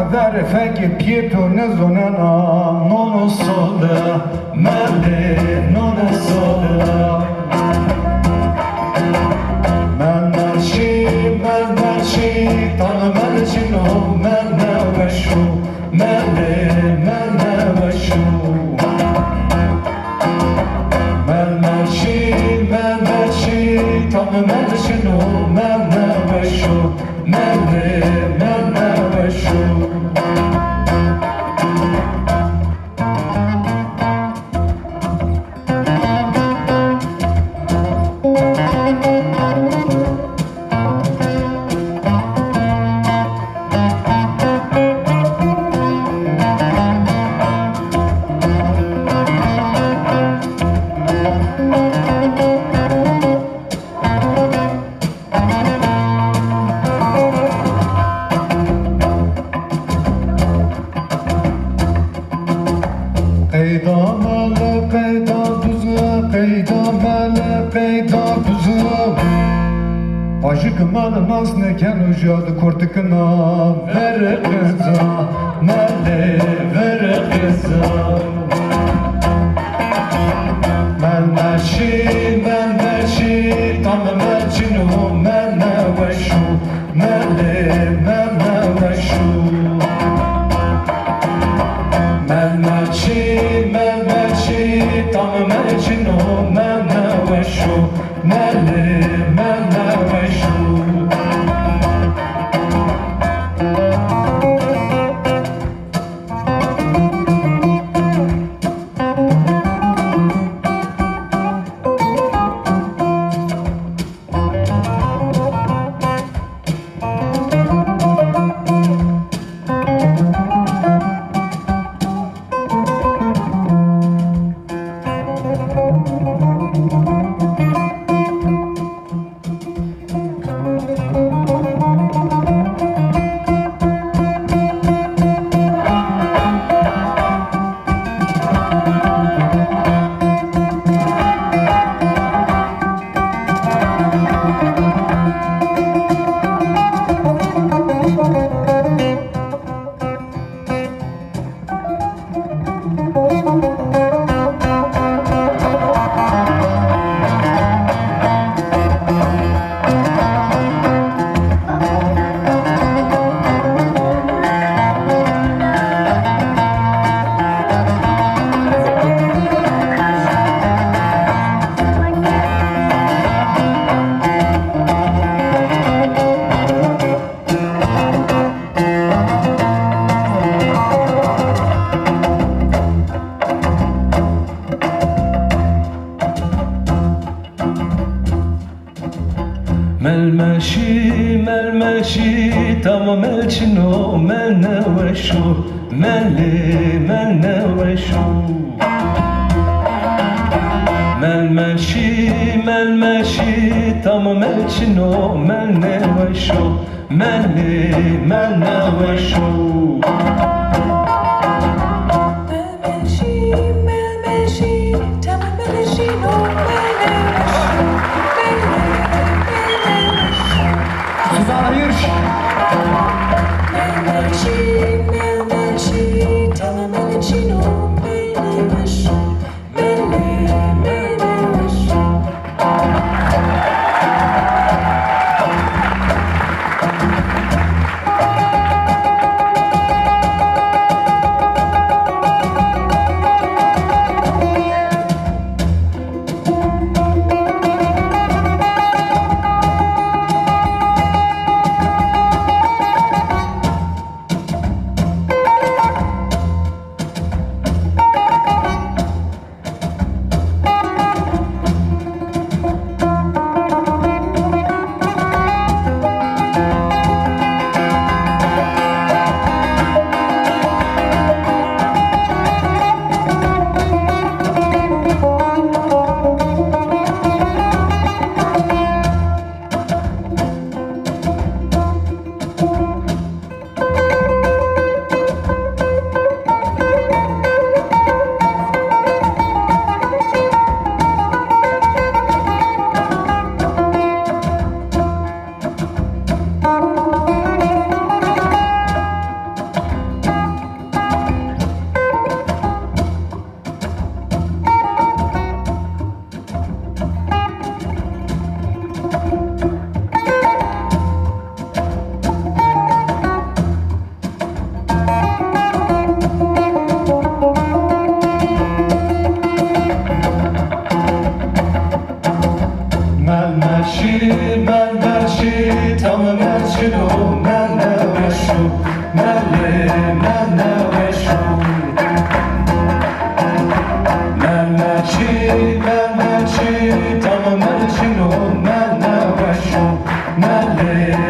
Avere feghe pieto ne zonena non ho sole mele non ho sole Mennaci tan melci no menne veşu menne veşu Mennaci tan melci no menne veşu menne veşu Aşık malımaz neken ucadı kortukuna vere kıza mele vere kıza Menneşi tam mercinu menne veşu mele veşu Menneşi tam mercinu menne veşu mele veşu Melmeşi tam melçino menne veşu menne veşu Melmeşi tam melçino menne veşu menne veşu melmerçi tamı merçinu menne veşu melli menne veşu melmerçi tamı merçinu menne veşu melli